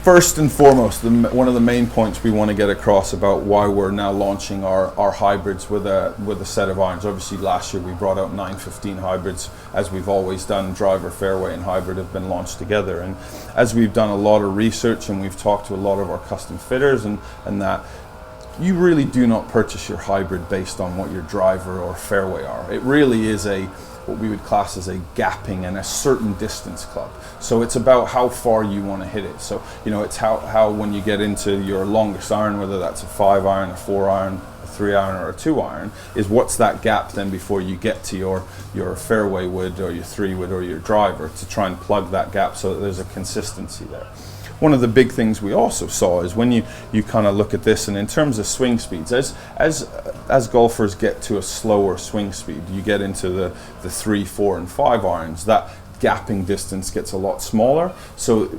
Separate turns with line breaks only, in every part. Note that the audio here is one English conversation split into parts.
First and foremost, one of the main points we want to get across about why we're now launching our hybrids with a set of irons. Obviously last year we brought out 915 hybrids, as we've always done. Driver, fairway and hybrid have been launched together, and as we've done a lot of research and we've talked to a lot of our custom fitters and that, you really do not purchase your hybrid based on what your driver or fairway are. It really is what we would class as a gapping and a certain distance club. So it's about how far you want to hit it. So, you know, it's how when you get into your longest iron, whether that's a 5 iron, a 4 iron, a 3 iron or a 2 iron, is what's that gap then before you get to your fairway wood or your 3 wood or your driver, to try and plug that gap so that there's a consistency there. One of the big things we also saw is when you kind of look at this, and in terms of swing speeds, as golfers get to a slower swing speed, you get into the 3, 4 and 5 irons, that gapping distance gets a lot smaller. So it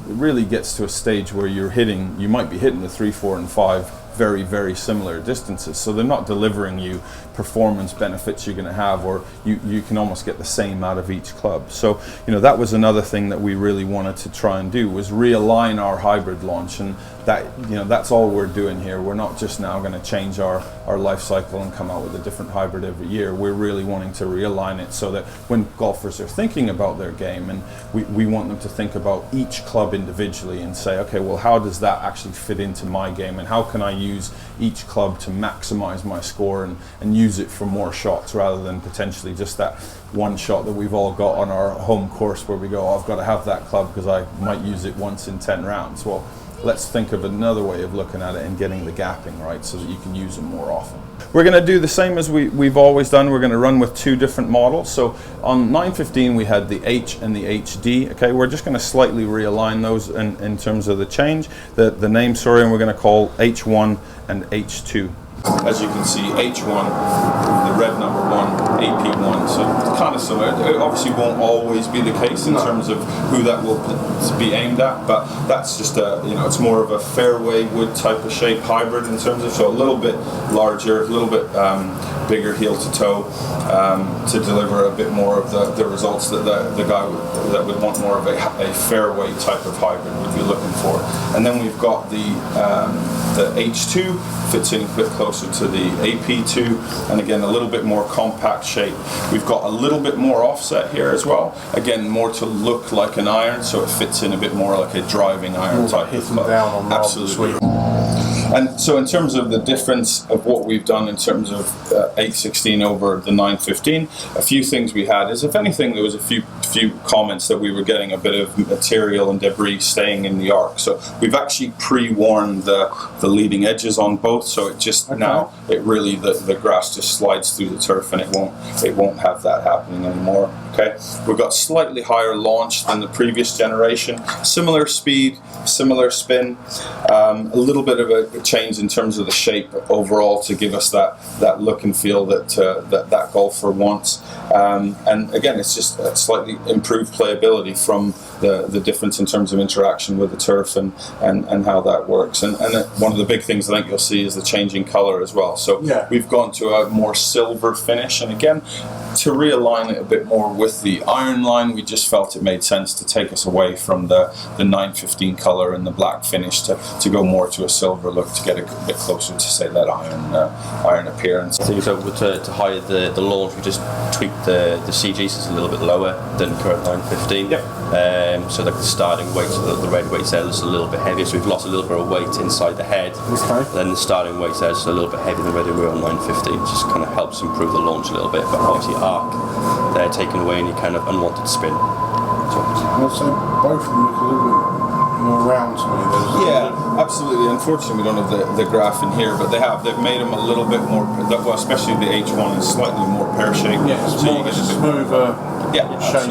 really gets to a stage where you might be hitting the 3, 4 and 5 very, very similar distances. So they're not delivering you performance benefits you're going to have, or you can almost get the same out of each club. So, you know, that was another thing that we really wanted to try and do, was realign our hybrid launch, and that, you know, that's all we're doing here. We're not just now going to change our life cycle and come out with a different hybrid every year. We're really wanting to realign it so that when golfers are thinking about their game, and we want them to think about each club individually and say, okay, well, how does that actually fit into my game, and how can I use each club to maximize my score and use it for more shots, rather than potentially just that one shot that we've all got on our home course where we go, oh, I've got to have that club because I might use it once in 10 rounds. Well, let's think of another way of looking at it and getting the gapping right so that you can use them more often. We're going to do the same as we've always done. We're going to run with 2 different models. So on 915 we had the H and the HD. Okay, we're just going to slightly realign those in terms of the change, the name, sorry, and we're going to call H1 and H2. As you can see, H1, the red number 1, AP1, so kind of similar. It obviously won't always be the case in terms of who that will be aimed at, but that's just it's more of a fairway wood type of shape hybrid in terms of, so a little bit larger, a little bit bigger heel to toe, to deliver a bit more of the results that the guy that would want more of a fairway type of hybrid would be looking for. And then we've got the H2, fits in a bit closer to the AP2, and again a little bit more compact shape. We've got a little bit more offset here as well, again more to look like an iron, so it fits in a bit more like a driving iron type of club.
Down on
absolutely. And so in terms of the difference of what we've done in terms of 816 over the 915, a few things we had is, if anything, there was a few comments that we were getting a bit of material and debris staying in the arc. So we've actually pre-worn the leading edges on both, so it just now it really the grass just slides through the turf, and it won't have that happening anymore. Okay, we've got slightly higher launch than the previous generation, similar speed, similar spin, a little bit of a change in terms of the shape overall to give us that look and feel that golfer wants, and again it's just a slightly improved playability from the difference in terms of interaction with the turf and how that works, and one of the big things I think you'll see is the changing color as well. So we've gone to a more silver finish, and again to realign it a bit more with the iron line, we just felt it made sense to take us away from the 915 color and the black finish to go more to a silver look, to get a bit closer to, say, that iron appearance.
I think so. To hide the launch, we just tweaked the CGs a little bit lower than current 915. Yep. So like the starting weight, so the red weight there is a little bit heavier, so we've lost a little bit of weight inside the head. Okay. Then the starting weight there is a little bit heavier than we were on 915. It just kind of helps improve the launch a little bit, but obviously arc, they're taken away any kind of unwanted spin.
I'd say both of them look a little bit more round to me.
Absolutely. Unfortunately, we don't have the graph in here, but they've made them a little bit more, well, especially the H1 is slightly more pear-shaped.
Yeah, it's more smoother.
Yeah,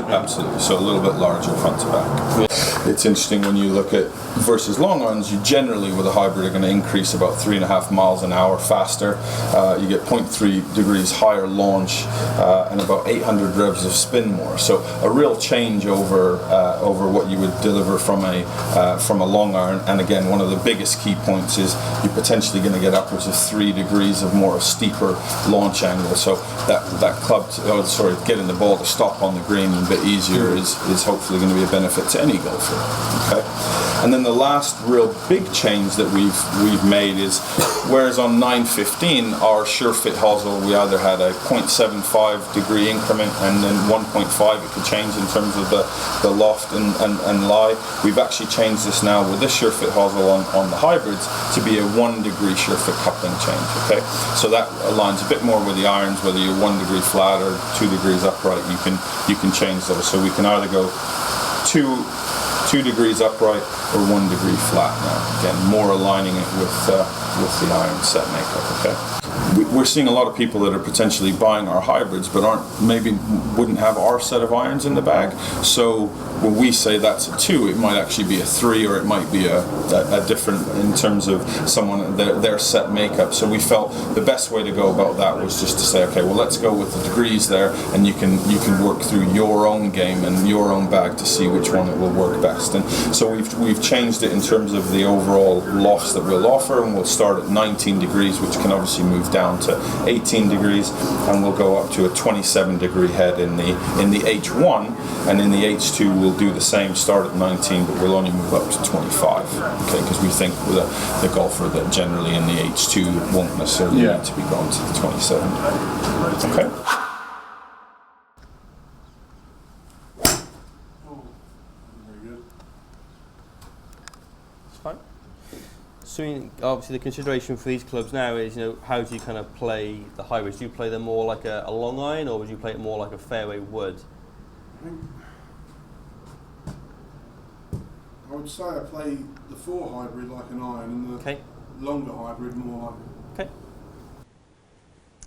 absolutely. So a little bit larger front to back. It's interesting when you look at versus long irons, you generally with a hybrid are going to increase about 3.5 miles an hour faster. You get 0.3 degrees higher launch and about 800 revs of spin more. So a real change over what you would deliver from a long iron. And again, one of the biggest key points is you're potentially going to get upwards of 3 degrees of more steeper launch angle. So that club, getting the ball to stop on the green a bit easier is hopefully going to be a benefit to any golfer. Okay, and then the last real big change that we've made is, whereas on 915 our SureFit Hosel we either had a 0.75 degree increment and then 1.5 it could change in terms of the loft and lie. We've actually changed this now with this SureFit Hosel on the hybrids to be a 1 degree SureFit coupling change. Okay, so that aligns a bit more with the irons, whether you're 1 degree flat or 2 degrees upright, you can change those. So we can either go 2 degrees upright or 1 degree flat now. Again, more aligning it with the iron set makeup. Okay. We're seeing a lot of people that are potentially buying our hybrids but wouldn't have our set of irons in the bag. So when we say that's a 2, it might actually be a 3, or it might be a different in terms of their set makeup. So we felt the best way to go about that was just to say, okay, well, let's go with the degrees there, and you can work through your own game and your own bag to see which one it will work best. And so we've changed it in terms of the overall lofts that we'll offer, and we'll start at 19 degrees, which can obviously move down to 18 degrees, and we'll go up to a 27 degree head in the H1, and in the H2 we'll do the same, start at 19, but we'll only move up to 25. Okay, because we think with the golfer that generally in the H2 won't necessarily need to be going to the 27. Okay.
So obviously the consideration for these clubs now is, how do you kind of play the hybrids? Do you play them more like a long iron, or would you play it more like a fairway wood?
I would say I play the 4 hybrid like an iron and the longer hybrid more like... Okay.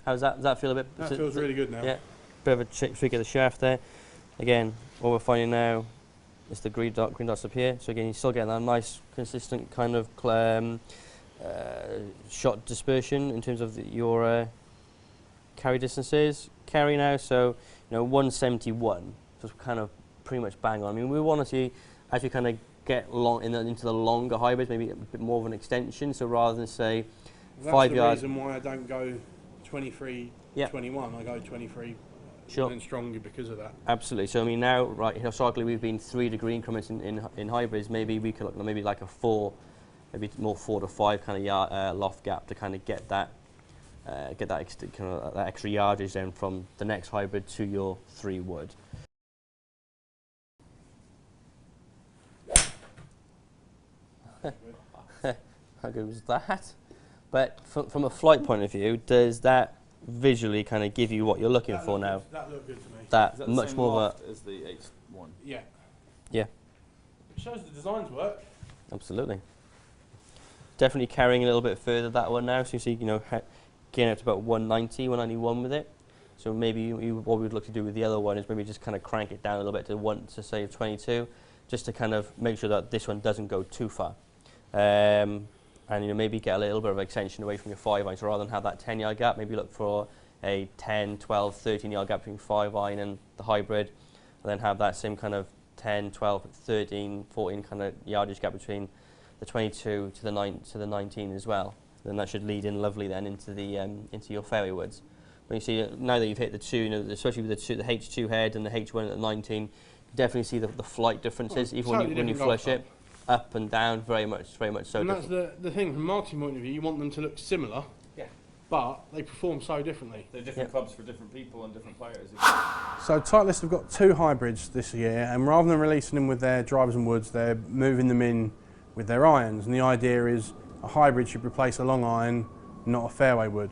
How does that feel a bit?
That feels really good now.
Yeah, bit of a trick of the shaft there. Again, what we're finding now is the green dots up here. So again, you're still getting that nice, consistent kind of shot dispersion in terms of your carry distances. Carry now, so 171, so it's kind of pretty much bang on. I mean, we want to see, as we kind of get into the longer hybrids, maybe a bit more of an extension. So rather than say 5 yards.
That's the reason why I don't go 23, 21. I go 23.
Sure.
And stronger because of that.
Absolutely. So I mean now, right, historically we've been 3 degree increments in hybrids. Maybe we could look maybe like a 4, maybe more 4 to 5 kind of loft gap to kind of get that that extra yardage then from the next hybrid to your 3 wood. How good was that? But from a flight point of view, does that visually kind of give you what you're looking for now?
That looked good to me.
That much more of
as the H1.
Yeah.
Yeah.
It shows the designs work.
Absolutely. Definitely carrying a little bit further that one now. So you see, getting up to about 190, 191 with it. So maybe what we would look to do with the other one is maybe just kind of crank it down a little bit to say 22, just to kind of make sure that this one doesn't go too far. And maybe get a little bit of extension away from your 5 iron. So rather than have that 10-yard gap, maybe look for a 10, 12, 13-yard gap between 5 iron and the hybrid, and then have that same kind of 10, 12, 13, 14 kind of yardage gap between the 22 to the 19 as well. Then that should lead in lovely then into your fairway woods. When you see now that you've hit the 2, especially with the H2 head and the H1 at the 19, you definitely see the flight differences, even when you flush it. Up and down, very much so.
And that's the thing, from a marketing point of view, you want them to look similar, but they perform so differently.
They're different clubs for different people and different players.
So Titleist have got 2 hybrids this year, and rather than releasing them with their drivers and woods, they're moving them in with their irons. And the idea is a hybrid should replace a long iron, not a fairway wood.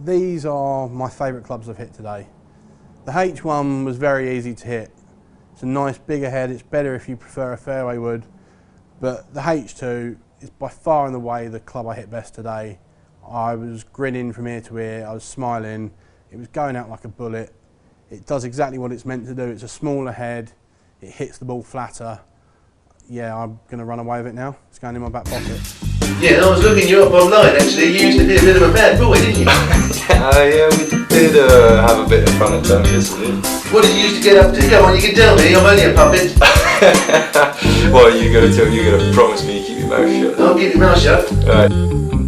These are my favourite clubs I've hit today. The H1 was very easy to hit. It's a nice bigger head. It's better if you prefer a fairway wood. But the H2 is by far and away the club I hit best today. I was grinning from ear to ear, I was smiling, it was going out like a bullet. It does exactly what it's meant to do. It's a smaller head, it hits the ball flatter. Yeah, I'm going to run away with it now. It's going in my back pocket.
Yeah, I was looking you up online actually. You used to be a bit of a bad boy, didn't you?
Yeah, we did have a bit of fun at times yesterday.
What did you used to get up to? Come on, you can tell me, I'm only a puppet.
Well, you gotta promise me you keep your mouth shut.
I'll keep your mouth shut.
Right.